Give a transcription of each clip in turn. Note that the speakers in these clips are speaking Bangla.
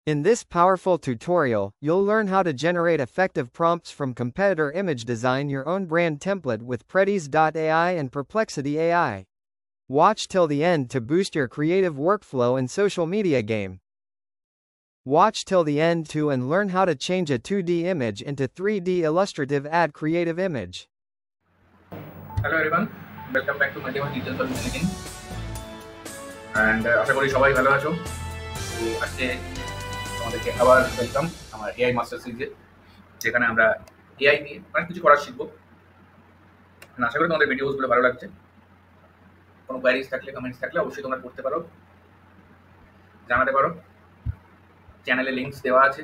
In this powerful tutorial, you'll learn how to generate effective prompts from competitor image design your own brand template with Predis.ai and Perplexity AI. Watch till the end to boost your creative workflow in social media game. Watch till the end too and learn how to change a 2D image into 3D illustrative ad creative image. Hello everyone, welcome back to Multiple Detail Solution again. And আশা করি সবাই ভালো আছো। তো আজকে তোমাদেরকে আবার ওয়েলকাম আমার এআই মাস্টার সিরিজে, যেখানে আমরা এআই দিয়ে অনেক কিছু করা শিখবো। আশা করি তোমাদের ভিডিওসগুলো ভালো লাগছে। কোনো কোয়ারিজ থাকলে, কমেন্টস থাকলে অবশ্যই তোমরা করতে পারো, জানাতে পারো। চ্যানেলে লিঙ্কস দেওয়া আছে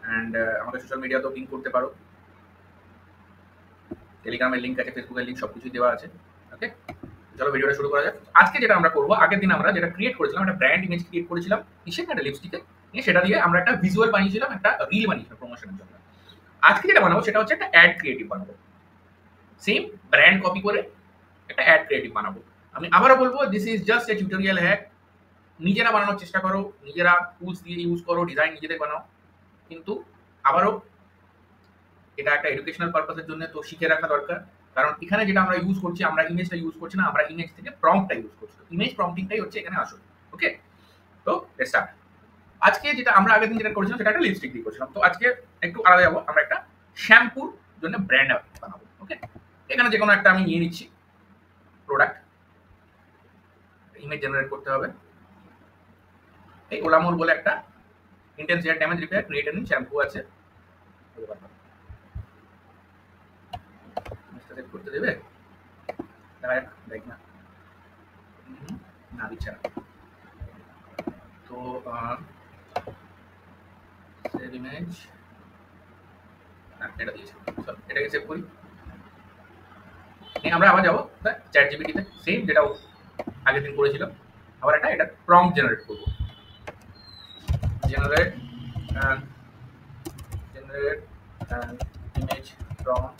অ্যান্ড আমাকে সোশ্যাল মিডিয়াতেও লিঙ্ক করতে পারো। টেলিগ্রামের লিঙ্ক আছে, ফেসবুকের লিঙ্ক, সব কিছুই দেওয়া আছে। ওকে, চলো ভিডিওটা শুরু করা যাক। আজকে যেটা আমরা করবো, আগের দিন আমরা যেটা ক্রিয়েট করেছিলাম, একটা ব্র্যান্ড ইমেজ ক্রিয়েট করেছিলাম কিসের, একটা লিপস্টিকে নিয়ে, সেটা দিয়ে আমরা একটা ভিজুয়াল বানিয়েছিলাম, একটা রিল বানিয়েছিলাম প্রমোশনের জন্য। আজকে যেটা বানাবো সেটা হচ্ছে একটা অ্যাড ক্রিয়েটিভ বানাবো। সেম ব্র্যান্ড কপি করে একটা অ্যাড ক্রিয়েটিভ বানাবো। আমি আবারও বলবো, this is just a tutorial hack. নিজেরা বানানোর চেষ্টা করো, নিজেরা টুলস দিয়ে ইউজ করো, ডিজাইন নিজেদের বানাও। কিন্তু আবারও এটা একটা এডুকেশনাল পারপাসের জন্য তো শিখে রাখা দরকার। কারণ এখানে যেটা আমরা ইউজ করছি, আমরা ইমেজটা ইউজ করছি না, আমরা ইমেজ থেকে প্রম্পটটা ইউজ করছি। ইমেজ প্রম্পটিংটাই হচ্ছে এখানে আসল। ওকে, তো স্টার্ট। আজকে যেটা আমরা আগের দিন যেটা করেছিলাম সেটা একটা লিপস্টিক দিয়ে করছিলাম। তো আজকে একটু আলাদা যাবো, আমরা একটা শ্যাম্পুর জন্য ব্র্যান্ড বানাবো। ওকে, এখানে যে কোনো একটা আমি নিয়ে নিচ্ছি প্রোডাক্ট, ইমেজ জেনারেট করতে হবে। এই ওলামোর বলে একটা intense hair damage repair creative shampoo আছে, করতে দেবে, দেখ না না দিচ্ছে না। তো সেভ ইমেজ, এটা দিয়েছি, এটাকে সেভ করি। আমরা আবার যাবো চ্যাট জিপিটিতে, সেম যেটা আগের দিন করেছিলাম। আবার এটা প্রম্পট জেনারেট করবো। Generate image prompt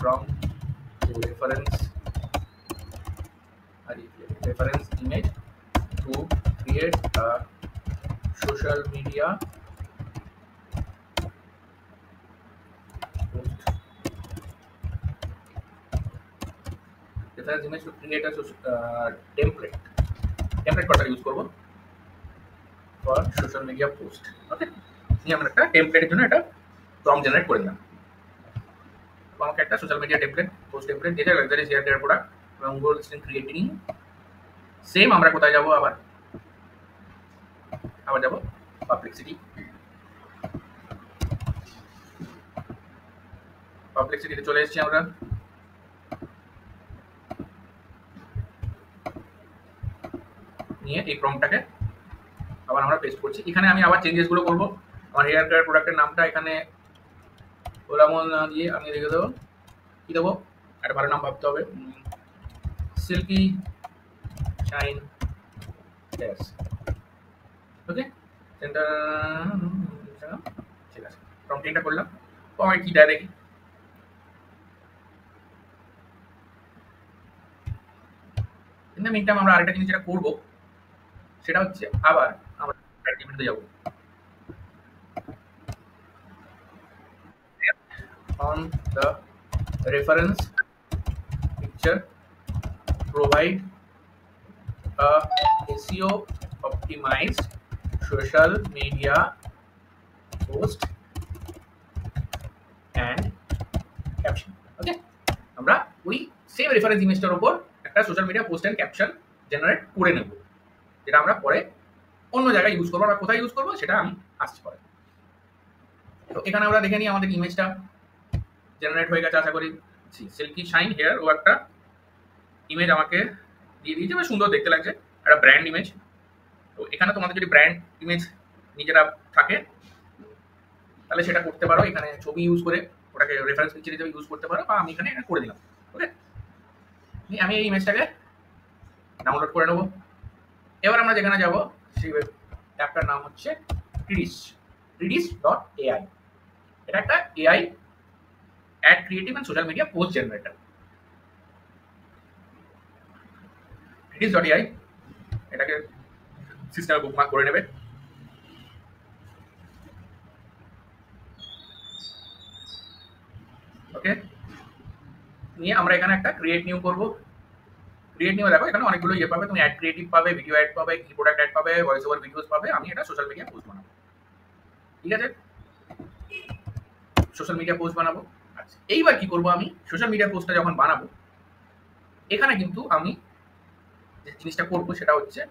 from reference image to create a social media post. Reference image to create a template কথা ইউজ করব for social media post. ওকে, নিয়ে আমরা একটা টেমপ্লেটের জন্য একটা প্রম্পট জেনারেট করে দিলাম। আমাকে একটা social media template, post template দিয়েছে, লাক্সারি শেয়ার দেওয়ার প্রোডাক্ট এবং গোল লিস্টিং ক্রিয়েটিং। সেম আমরা কোথায় যাব, আবার যাব পাবলিসিটি। পাবলিসিটিতে চলে এসেছি আমরা। নিয়ে এই প্রম্পটটাকে আবার আমরা পেস্ট করছি। এখানে আমি আবার চেঞ্জেস গুলো করব। আমার হেয়ার কেয়ার প্রোডাক্টের নামটা এখানে ওলামল না দিয়ে আমি লিখে দেবো, কি দেবো, একটা ভালো নাম ভাবতে হবে, সিল্কি শাইন ড্যাশ। ওকে, সেন্টার, ঠিক আছে, প্রম্পটিংটা করলাম। তো আমি কি দেয় দেখি। ইন দ্য মিনটাইম আমরা আরেকটা জিনিস যেটা করবো সেটা হচ্ছে আবার আমরা অ্যাক্টিভিটিতে যাব। On the reference picture, provide a SEO optimized social media post and caption. ওকে, আমরা ওই সেম রেফারেন্স ইমেজটার উপর একটা social media post and caption generate করে নেব, যেটা আমরা পরে অন্য জায়গায় ইউজ করবো। আমরা কোথায় ইউজ করবো সেটা আমি আসছি পরে। তো এখানে আমরা দেখে নিই আমাদের ইমেজটা জেনারেট হয়ে গেছে আশা করি। সিল্কি শাইন হেয়ার ও একটা ইমেজ আমাকে দিয়ে দিয়েছে, বেশ সুন্দর দেখতে লাগছে, একটা ব্র্যান্ড ইমেজ। তো এখানে তোমাদের যদি ব্র্যান্ড ইমেজ নিজেরা থাকে তাহলে সেটা করতে পারো, এখানে ছবি ইউজ করে ওটাকে রেফারেন্স পিকচার হিসেবে ইউজ করতে পারো, বা আমি এখানে করে দিলাম। ওকে, আমি এই ইমেজটাকে ডাউনলোড করে নেবো। এবার আমরা যেখানে যাবো সেই অ্যাপটার নাম হচ্ছে Predis.ai। এটা একটা AI ad creative and social media post generator. Predis.ai এটাকে সিস্টেমে বুকমার্ক করে নেবে। ওকে, নিয়ে আমরা এখানে একটা ক্রিয়েট নিউ করবো। ক্রিয়েট নিউ দেখো এখানে অনেকগুলো ইয়ে পাবে, তুমি অ্যাড ক্রিয়েটিভ পাবে, ভিডিও অ্যাড পাবে, কি প্রোডাক্ট অ্যাড পাবে, ভয়েস ওভার ভিডিওস পাবে। আমি এটা সোশ্যাল মিডিয়া পোস্ট বানাবো, ঠিক আছে, সোশ্যাল মিডিয়া পোস্ট বানাবো। আচ্ছা, এইবার কি করবো, আমি সোশ্যাল মিডিয়া পোস্টটা যখন বানাবো, এখানে কিন্তু আমি যে জিনিসটা করবো সেটা হচ্ছে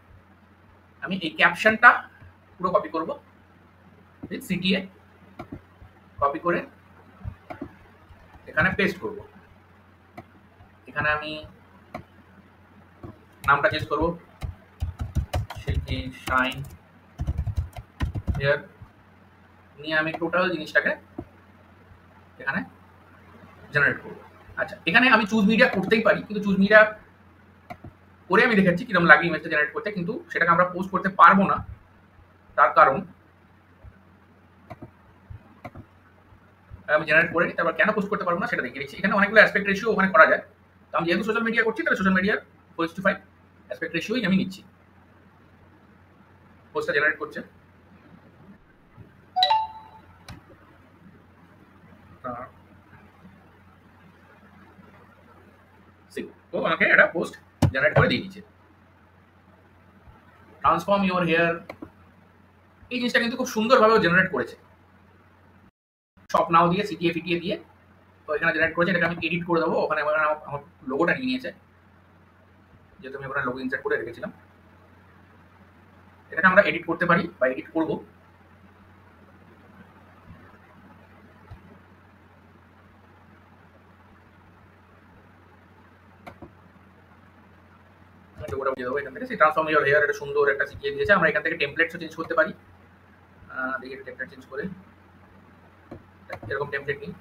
আমি এই ক্যাপশনটা পুরো কপি করবো, সিটিএ কপি করে এখানে পেস্ট করব। এখানে আমি নামটা চেঞ্জ করবো, শিল্পী শাইন হেয়ার, নিয়ে আমি টোটাল জিনিসটাকে এখানে জেনারেট করবো। আচ্ছা, এখানে আমি চুজ মিডিয়া করতেই পারি, কিন্তু চুজ মিডিয়া করে আমি দেখাচ্ছি কিরকম লাগে ইমেজটা জেনারেট করতে, কিন্তু সেটাকে আমরা পোস্ট করতে পারবো না। তার কারণ আমি জেনারেট করে নিই, তারপর কেন পোস্ট করতে পারবো না সেটা দেখিয়ে দিচ্ছি। এখানে অনেকগুলো অ্যাসপেক্ট রেশিও ওখানে করা যায়, তো আমি যেহেতু সোশ্যাল মিডিয়া করছি তাহলে সোশ্যাল মিডিয়ার 4:5 অ্যাসপেক্ট রেশিওই আমি নিচ্ছি। পোস্টটা জেনারেট করছে, তো আমাকে একটা পোস্ট জেনারেট করে দিয়ে দিচ্ছে। ট্রান্সফর্ম ইউর হেয়ার, এই জিনিসটা কিন্তু খুব সুন্দরভাবে জেনারেট করেছে, শপ নাও দিয়ে সিটিএ ফিটিয়ে দিয়ে। তো এখানে জেনারেট করেছে, এটাকে আমি এডিট করে দেবো। ওখানে আমার আমার লোগোটা নিয়ে নিয়েছে, যেহেতু আমি ওখানে লোগো ইনসার্ট করে রেখেছিলাম। এটাকে আমরা এডিট করতে পারি বা এডিট করবো। লোগোটা বুঝিয়ে দেবো এখান থেকে। সেই ট্রান্সফর্ম ইউর হেয়ার একটা সুন্দর একটা শিখিয়ে দিয়েছে। আমরা এখান থেকে টেমপ্লেটসও চেঞ্জ করতে পারি। দেখি টেমপ্লেট চেঞ্জ করে এরকম টেমপ্লেট নিই।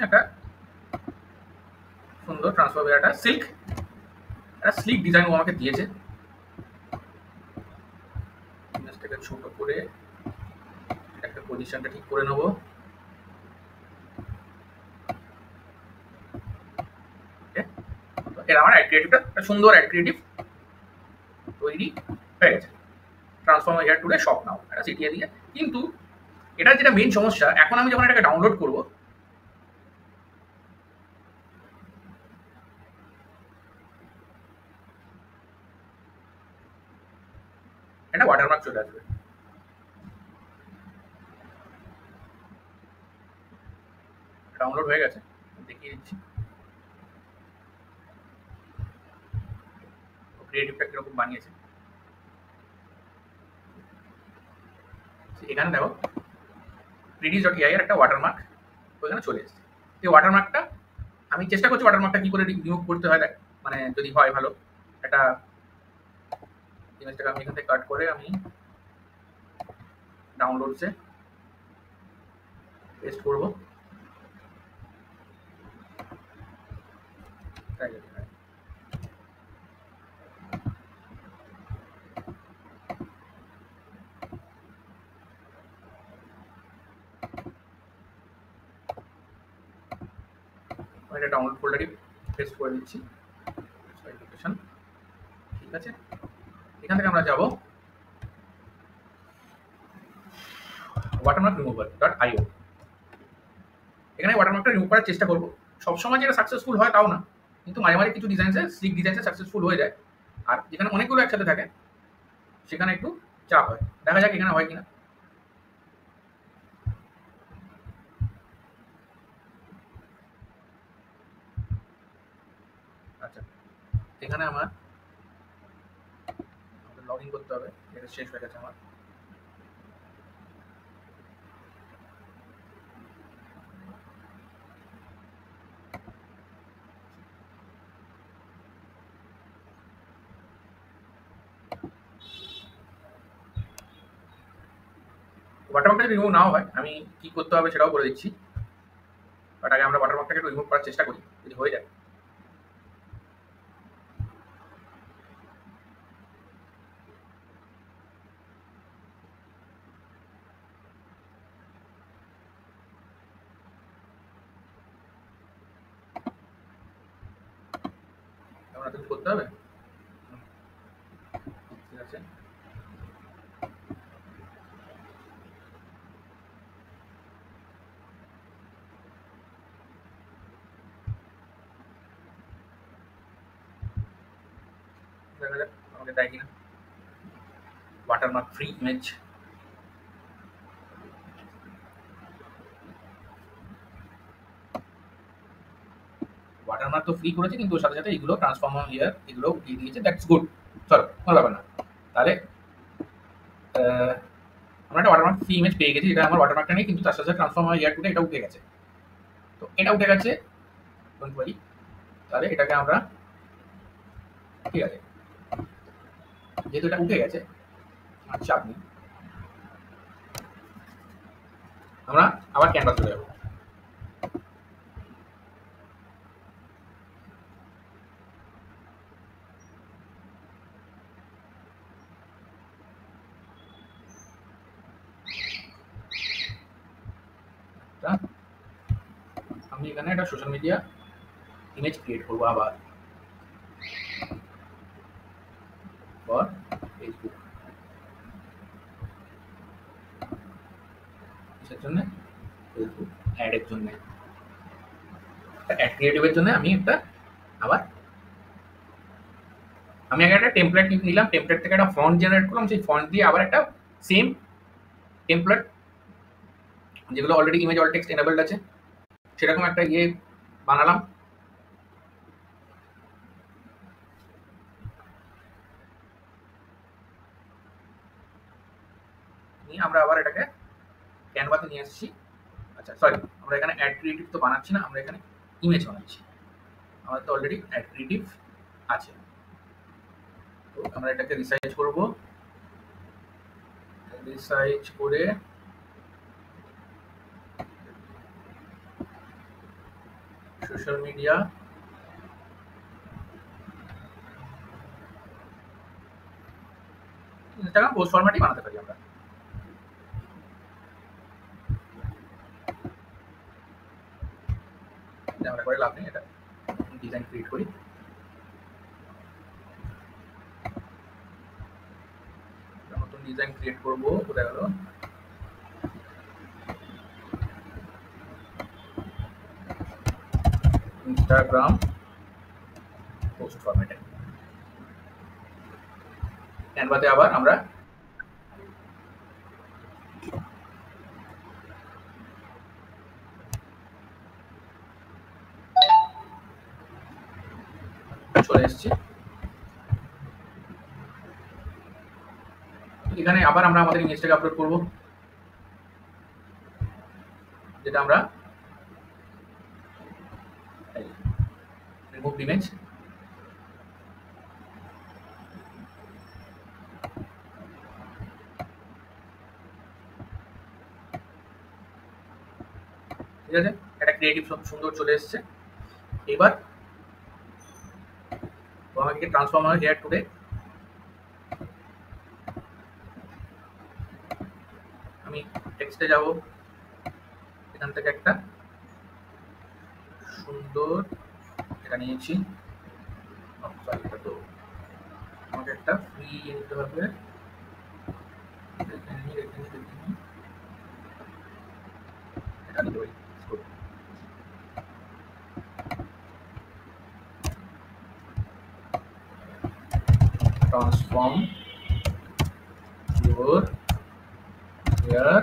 একটা সুন্দর ট্রান্সফর্ম একটা সিল্ক, একটা স্লিক ডিজাইন ও আমাকে দিয়েছে। ইমেজটাকে ছোট করে একটা পজিশনটা ঠিক করে নেবো। এর আমার অ্যাড ক্রিয়েটিভটা সুন্দর অ্যাড ক্রিয়েটিভ তৈরি হয়ে গেছে। ট্রান্সফর্ম হেয়ার টুলে শপ নাও এটা সিটিয়ে দিয়ে। কিন্তু এটার যেটা মেইন সমস্যা, এখন আমি যখন এটাকে ডাউনলোড করব, এটা ওয়াটারমার্ক চলে আসবে। ডাউনলোড হয়ে গেছে, দেখিয়ে দিচ্ছি ক্রিয়েটিভটা কিরকম বানিয়েছে। এখানে দেখো প্রিডিস.ai এর একটা ওয়াটারমার্ক ওইখানে চলে এসেছে। এই ওয়াটারমার্কটা আমি চেষ্টা করছি ওয়াটারমার্কটা কি করে রিমুভ করতে হয়, মানে যদি হয় ভালো। একটা জিনিসটাকে আমি এখান থেকে কাট করে আমি ডাউনলোডসে পেস্ট করবো। এটা ডাউনলোড ফোল্ডারই পেস্ট করে দিচ্ছি, লোকেশন ঠিক আছে। এখান থেকে আমরা যাব ওয়াটারমার্ক রিমুভার.io। এখানে ওয়াটারমার্কটা রিমুভ করার চেষ্টা করবো। সবসময় যেটা সাকসেসফুল হয় তাও না, কিন্তু মাঝে মাঝে কিছু ডিজাইনসে স্লিক ডিজাইনসে সাকসেসফুল হয়ে যায়। আর যেখানে অনেকগুলো একসাথে থাকে সেখানে একটু চাপ হয়। দেখা যাক এখানে হয় কিনা। আচ্ছা, এখানে আমার লগ ইন করতে হবে, এটা শেষ হয়ে গেছে আমার। ওয়াটারমার্কটা যদি রিমুভ নাও হয় আমি কি করতে হবে সেটাও বলে দিচ্ছি, বাট আগে আমরা ওয়াটারমার্কটাকে একটু রিমুভ করার চেষ্টা করি, যদি হয়ে যায়। আমরা আর কিছু করতে হবে? ঠিক আছে, দেখা যাক আমাকে দেয় কিনা। ওয়াটারমার্ক ফ্রি ইমেজ, ওয়াটারমার্ক তো ফ্রি করেছে, কিন্তু ওর সাথে সাথে এগুলো ট্রান্সফর্মার ইয়ার এগুলো দিয়ে দিয়েছে, দ্যাটস গুড। চলো, কোনো ব্যাপার না। তাহলে আমরা একটা ওয়াটারমার্ক ফ্রি ইমেজ পেয়ে গেছি, এটা আমার ওয়াটারমার্কটা নেই, কিন্তু তার সাথে ট্রান্সফর্মার ইয়ার টুটা এটা উঠে গেছে। তো এটা উঠে গেছে, ডোন্ট ওয়ারি। তাহলে এটাকে আমরা, ঠিক আছে, যেহেতু এটা উঠে গেছে আর চাপ নেই, আমরা আবার ক্যানভাস চলে যাবো। আমি এখানে একটা সোশ্যাল মিডিয়া ইমেজ ক্রিয়েট করবো আবার, ফর ফেসবুক। কিসের জন্য? ফেসবুক অ্যাডের জন্য, অ্যাড ক্রিয়েটিভের জন্য। আমি একটা আবার আমি আগে একটা টেমপ্লেট নিলাম, টেমপ্লেট থেকে একটা ফন্ট জেনারেট করলাম, সেই ফন্ট দিয়ে আবার একটা সেম টেমপ্লেট, যেগুলো already image all text enabled আছে, সেরকম একটা ইয়ে বানালাম। নিয়ে আমরা আবার এটাকে ক্যানভাতে নিয়ে আসছি। আচ্ছা সরি, আমরা এখানে অ্যাড ক্রিয়েটিভ তো বানাচ্ছি না, আমরা এখানে ইমেজ বানাচ্ছি। আমাদের তো অলরেডি অ্যাড ক্রিয়েটিভ আছে, তো আমরা এটাকে রিসাইজ করব। রিসাইজ করে সোশ্যাল মিডিয়া ইনস্টাগ্রাম পোস্ট ফরম্যাটই বানাতে পারি আমরা। আমরা করে লাভ নেই, এটা ডিজাইন ক্রিয়েট করি। নতুন ডিজাইন ক্রিয়েট করবো, কোথায় গেল? ইনস্টাগ্রাম পোস্ট ফরম্যাটে। ক্যানভাতে আবার আমরা চলে এসেছি। এখানে আবার আমরা আমাদের ইমেজটাকে আপলোড করব, যেটা আমরা রিমুভ ইমেজ। ঠিক আছে, একটা ক্রিয়েটিভ সুন্দর চলে এসেছে। এবার আমাকে ট্রান্সফর্মার হেয়ার টুডে, আমি টেক্সটে যাব, এখান থেকে একটা সুন্দর এটা নিয়েছি। সরি, এটা তো আমাকে একটা ফ্রি নিতে হবে। এটা নিতে পারি, transform your hair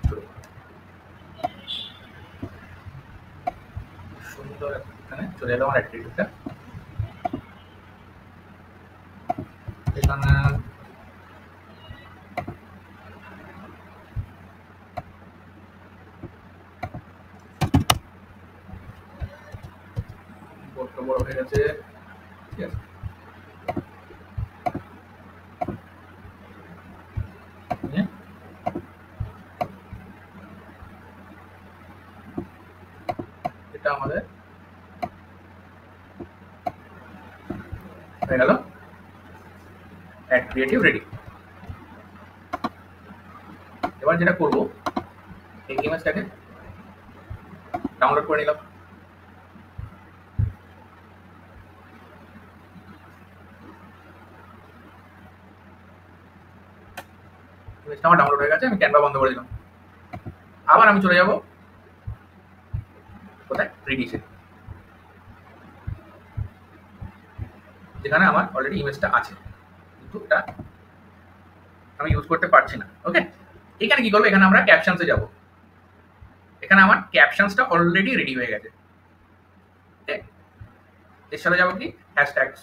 today। সুন্দর এখানে চলে এলো আমার অ্যাক্টিভিটিটা। এখানে বোর্ডটা বড় হয়ে গেছে, ঠিক আছে। এটা আমাদের হয়ে গেল অ্যাড ক্রিয়েটিভ রেডি। এবার যেটা করব, এই ইমেজটাকে ডাউনলোড করে নিলাম। ইমেজটা আমার ডাউনলোড হয়ে গেছে, আমি ক্যানভা বন্ধ করে দিলাম। আবার আমি চলে যাব কোথায়, রিডিসে, যেখানে আমার অলরেডি ইমেজটা আছে, কিন্তু এটা আমি ইউজ করতে পারছি না। ওকে, এখানে কি করবো, এখানে আমরা ক্যাপশনসে যাব। এখানে আমার ক্যাপশনসটা অলরেডি রেডি হয়ে গেছে। ওকে, এর সাথে যাবো কি হ্যাশট্যাগস।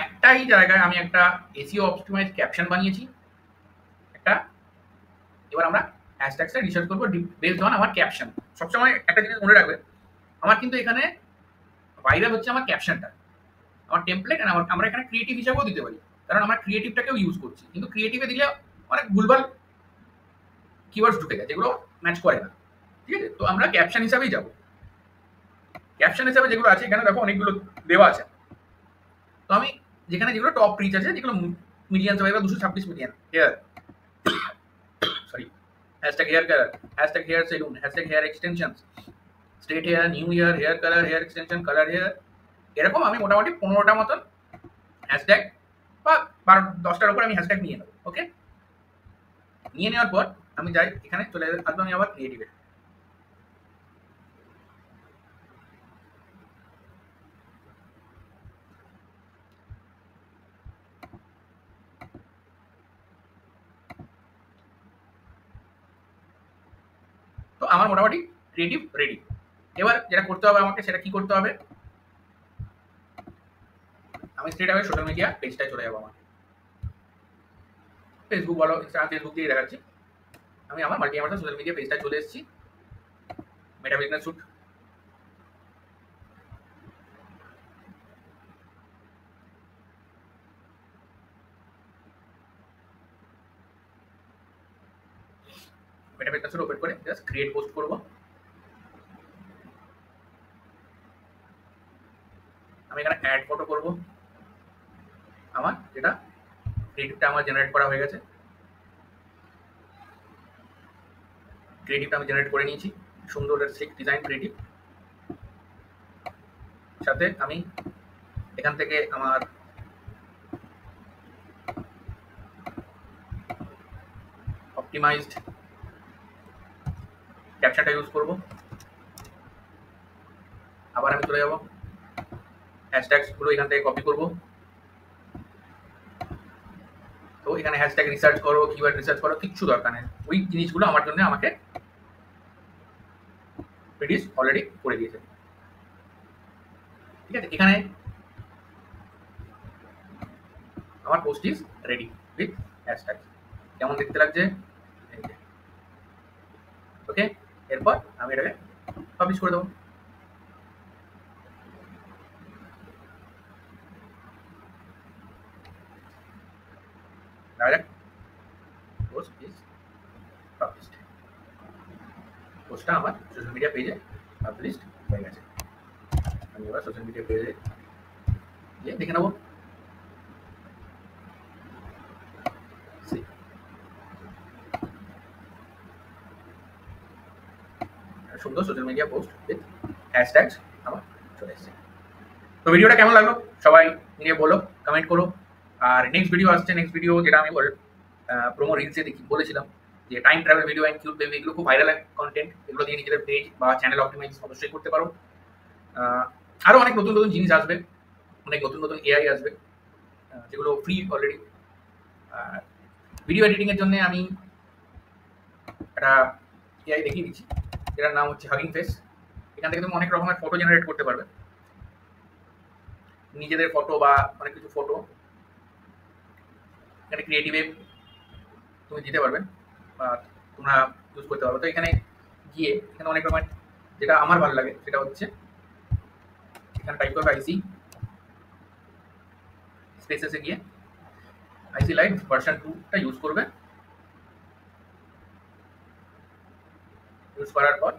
একটাই জায়গায় আমি একটা এসইও অপটিমাইজ ক্যাপশন বানিয়েছি একটা। এবার আমরা হ্যাশট্যাগসে রিসার্চ করবো বেসড অন আমার ক্যাপশন। সবসময় একটা জিনিস মনে রাখবে, আমার কিন্তু এখানে ভাইরাল হচ্ছে আমার ক্যাপশনটা, আমার টেমপ্লেট, আর আমরা এখানে ক্রিয়েটিভ হিসাবেও দিতে পারি, কারণ আমরা ক্রিয়েটিভটাকেও ইউজ করছি। কিন্তু ক্রিয়েটিভে দিলে অনেক ভুলভাল কিওয়ার্ডস ঢুকে যায়, যেগুলো ম্যাচ করে না। ঠিক আছে, তো আমরা ক্যাপশন হিসাবেই যাব। ক্যাপশন হিসাবে যেগুলো আছে এখানে দেখো অনেকগুলো দেওয়া আছে। তো আমি যেখানে যেগুলো টপ রিচ আছে, যেগুলো মিলিয়ন বা 226 million, hair sorry hashtag hair colour, hashtag hair salon, hashtag hair extensions, straight hair, new year, hair colour, hair extension, colour hair, এরকম আমি মোটামুটি 15টা মতন হ্যাশট্যাগ বা 10টার উপর আমি হ্যাশট্যাগ নিয়ে নেবো। ওকে, নিয়ে নেওয়ার পর আমি যাই, এখানে চলে আসবো আমি আবার ক্রিয়েটিভে। তো আমার মোটামুটি ক্রিয়েটিভ রেডি। এবার যেটা করতে হবে আমাকে, সেটা কি করতে হবে, আমি স্ট্রেট আওয়ে সোশ্যাল মিডিয়া পেজটায় চলে যাবো। আমার ফেসবুক বলো, ইনস্টাগ্রাম, ফেসবুক দিয়ে দেখাচ্ছি, আমি আমার মাল্টি আমারটা সোশ্যাল মিডিয়া পেজটায় চলে এসেছি। Meta business suite, Meta business suite open করে জাস্ট ক্রিয়েট পোস্ট করবো। আমি এখানে অ্যাড ফটো করবো, আমার যেটা ক্রিয়েটিভটা আমার জেনারেট করা হয়ে গেছে। ক্রিয়েটিভটা আমি জেনারেট করে নিয়েছি, সুন্দর স্লিক ডিজাইন ক্রিয়েটিভ। সাথে আমি এখান থেকে আমার অপটিমাইজড ক্যাপশনটা ইউজ করব। আবার আমি চলে যাব, হ্যাশট্যাগসগুলো এখান থেকে কপি করব। তো এখানে হ্যাশট্যাগ রিসার্চ করো, কিওয়ার্ড রিসার্চ করো, কিচ্ছু দরকার নেই। ওই জিনিসগুলো আমার জন্য আমাকে প্রেডিস অলরেডি করে দিয়েছে। ঠিক আছে, এখানে আমার post is ready with hashtag. কেমন দেখতে লাগছে? ওকে, এরপর আমি এটাকে পাবলিশ করে দেবো। Direct post is published. পোস্টটা আমার সোশ্যাল মিডিয়া পেজে পাবলিশড হয়ে গেছে। আমি এবার সোশ্যাল মিডিয়া পেজে গিয়ে দেখে নেবো। সুন্দর social media post with hashtags আমার চলে এসেছে। তো ভিডিওটা কেমন লাগলো সবাই নিয়ে বলো, কমেন্ট করো। আর নেক্সট ভিডিও আসছে, নেক্সট ভিডিও যেটা আমি প্রোমো রিলসে দেখি বলেছিলাম যে time travel video and cute baby, এগুলো খুব ভাইরাল কন্টেন্ট, এগুলো দিয়ে নিজেদের পেজ বা চ্যানেল অপটিমাইজ অবশ্যই করতে পারো। আরও অনেক নতুন নতুন জিনিস আসবে, অনেক নতুন নতুন এআই আসবে, যেগুলো ফ্রি অলরেডি। ভিডিও এডিটিংয়ের জন্য আমি একটা এআই দেখিয়ে দিচ্ছি, এটার নাম হচ্ছে হাগিং ফেস। এখান থেকে তুমি অনেক রকমের ফটো জেনারেট করতে পারবে, নিজেদের ফটো বা অনেক কিছু ফটো এখানে ক্রিয়েটিভে তুমি দিতে পারবে বা তোমরা ইউজ করতে পারবে। তো এখানে গিয়ে এখানে অনেক রকমের, যেটা আমার ভালো লাগে সেটা হচ্ছে এখানে টাইপ করবে আইসি স্পেসেসে গিয়ে আইসি লাইট ভার্সন 2টা ইউজ করবে। ইউজ করার পর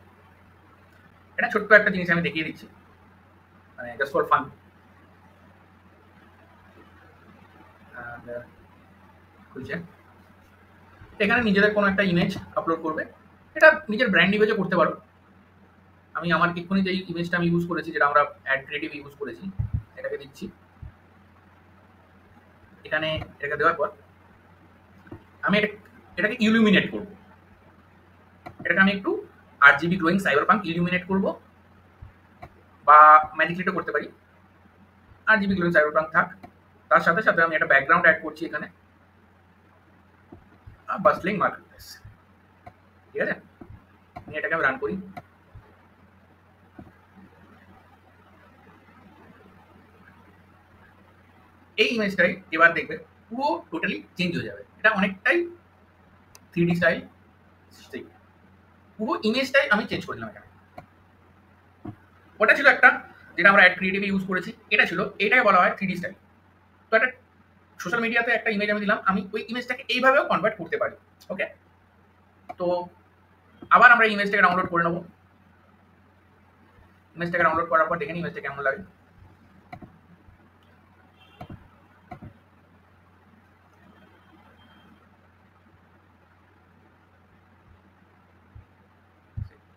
এটা ছোট্ট একটা জিনিস আমি দেখিয়ে দিচ্ছি, মানে জাস্ট ফর ফান। খুলছে, এখানে নিজেদের কোনো একটা ইমেজ আপলোড করবে, এটা নিজের ব্র্যান্ড ইমেজও করতে পারো। আমি আমার এক্ষুনি যে ইমেজটা আমি ইউজ করেছি, যেটা আমরা অ্যাড ক্রিয়েটিভ ইউজ করেছি, এটাকে দিচ্ছি। এখানে এটাকে দেওয়ার পর আমি এটাকে ইলুমিনেট করব, এটাকে আমি একটু RGB গ্লোয়িং সাইবারপাঙ্ক ইলুমিনেট করব, বা ম্যাজিক লিটও করতে পারি। RGB গ্লোয়িং সাইবারপাঙ্ক থাক, তার সাথে সাথে আমি একটা ব্যাকগ্রাউন্ড অ্যাড করছি এখানে, বাস্টলিং মার্কেট প্লেস। ঠিক আছে, আমি এটাকে আমি রান করি। এই ইমেজটাই এবার দেখবে পুরো টোটালি চেঞ্জ হয়ে যাবে, এটা অনেকটাই 3D স্টাইল। পুরো ইমেজটাই আমি চেঞ্জ করে দিলাম এখানে। ওটা ছিল একটা যেটা আমরা অ্যাড ক্রিয়েটিভে ইউজ করেছি, এটা ছিল, এটাকে বলা হয় 3D স্টাইল। তো একটা সোশ্যাল মিডিয়াতে একটা ইমেজ আমি দিলাম, আমি ওই ইমেজটাকে এইভাবেও কনভার্ট করতে পারি। ওকে, তো আবার আমরা ইমেজটাকে ডাউনলোড করে নেবো। ইমেজটাকে ডাউনলোড করার পর দেখে নিই ইমেজটা কেমন লাগে।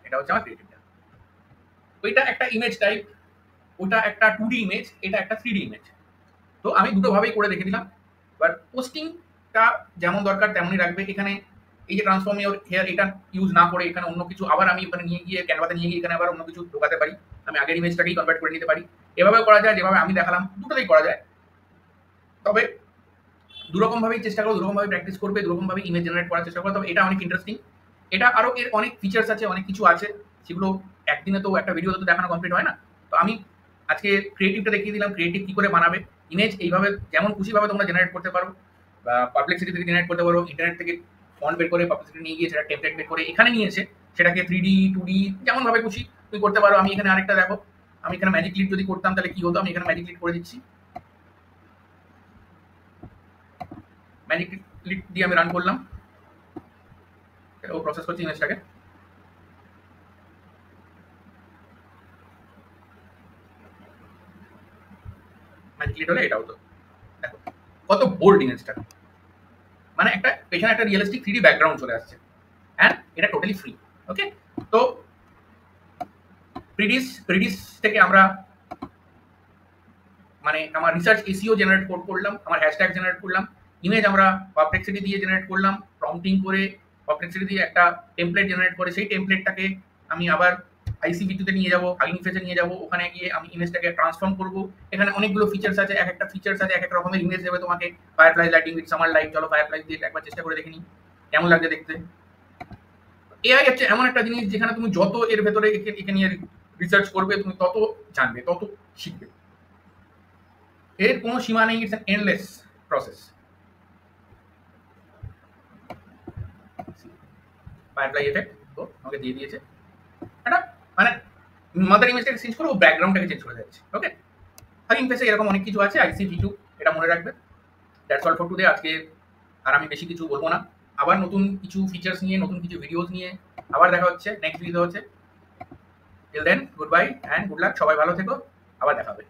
এটা হচ্ছে আমার ক্রিয়েটিভটা। ওইটা একটা ইমেজ টাইপ, ওটা একটা 2D ইমেজ, এটা একটা 3D ইমেজ। তো আমি দুটো ভাবেই করে রেখে দিলাম। এবার পোস্টিংটা যেমন দরকার তেমনই রাখবে। এখানে এই যে ট্রান্সফর্ম ইওর হেয়ার, এটা ইউজ না করে এখানে অন্য কিছু আবার আমি ওখানে নিয়ে গিয়ে ক্যানভাতে নিয়ে গিয়ে এখানে আবার অন্য কিছু ঢোকাতে পারি। আমি আগের ইমেজটাকেই কনভার্ট করে নিতে পারি। এভাবেও করা যায়, যেভাবে আমি দেখালাম দুটোতেই করা যায়। তবে দুরকমভাবেই চেষ্টা করো, দুরকমভাবে প্র্যাকটিস করবে, দুরকমভাবে ইমেজ জেনারেট করার চেষ্টা করো। তবে এটা অনেক ইন্টারেস্টিং। এটা আরও এর অনেক ফিচার্স আছে, অনেক কিছু আছে, সেগুলো একদিনে তো একটা ভিডিওতে তো দেখানো কমপ্লিট হয় না। তো আমি আজকে ক্রিয়েটিভটা দেখিয়ে দিলাম, ক্রিয়েটিভ কী করে বানাবে ইমেজ, এইভাবে যেমন খুশিভাবে তোমরা জেনারেট করতে পারো, বা পারপ্লেক্সিটি থেকে জেনারেট করতে পারো, ইন্টারনেট থেকে ফন্ট বের করে পারপ্লেক্সিটি নিয়ে গিয়ে সেটা টেমপ্লেট বের করে এখানে নিয়ে এসে সেটাকে 3D 2D যেমনভাবে খুশি তুমি করতে পারো। আমি এখানে আরেকটা দেখো, আমি এখানে ম্যাজিক লিড যদি করতাম তাহলে কি হতো, আমি এখানে ম্যাজিক লিড করে দিচ্ছি। ম্যাজিক লিড দিয়ে আমি রান করলাম, ও প্রসেস করছি ইমেজটাকে। ম্যাজিক লিড হলে এটা হতো, দেখো কত বোল্ড ইমেজটা, মানে একটা পেছনে একটা রিয়েলিস্টিক 3D ব্যাকগ্রাউন্ড চলে আসছে, অ্যান্ড এটা টোটালি ফ্রি। ওকে, তো প্রিডিস থেকে আমরা মানে আমার রিসার্চ এসিও জেনারেট করলাম, আমার হ্যাশট্যাগ জেনারেট করলাম, ইমেজ আমরা পারপ্লেক্সিটি দিয়ে জেনারেট করলাম, প্রম্পটিং করে পারপ্লেক্সিটি দিয়ে একটা টেমপ্লেট জেনারেট করে সেই টেমপ্লেটটাকে আমি আবার ICV2 নিয়ে যাবো, হাগিং ফেসে নিয়ে যাবো, ওখানে গিয়ে আমি ইমেজটাকে ট্রান্সফর্ম করবো। এখানে অনেকগুলো ফিচার্স আছে, এক একটা ফিচার্স আছে এক এক রকমের ইমেজ দেবে তোমাকে। Firefly lighting with summer light, চলো ফায়ারফ্লাই দিয়ে একবার চেষ্টা করে দেখে নিই কেমন লাগছে দেখতে। এআই হচ্ছে এমন একটা জিনিস যেখানে তুমি যত এর ভেতরে একে নিয়ে রিসার্চ করবে তুমি তত জানবে, তত শিখবে। এর কোনো সীমা নেই, it's an endless process. Firefly effect তো আমাকে দিয়ে দিয়েছে, এটা মানে মাদার ইমেজটাকে চেঞ্জ করে ও ব্যাকগ্রাউন্ডটাকে চেঞ্জ করে যাচ্ছে। ওকে, হাগিং ফেসে এরকম অনেক কিছু আছে, ICV2 এটা মনে রাখবে। That's all for today. আজকে আর আমি বেশি কিছু বলবো না, আবার নতুন কিছু ফিচার্স নিয়ে, নতুন কিছু ভিডিওস নিয়ে আবার দেখা হচ্ছে, নেক্সট ভিডিও হচ্ছে। Till then good bye and good luck, সবাই ভালো থেকো, আবার দেখা হবে।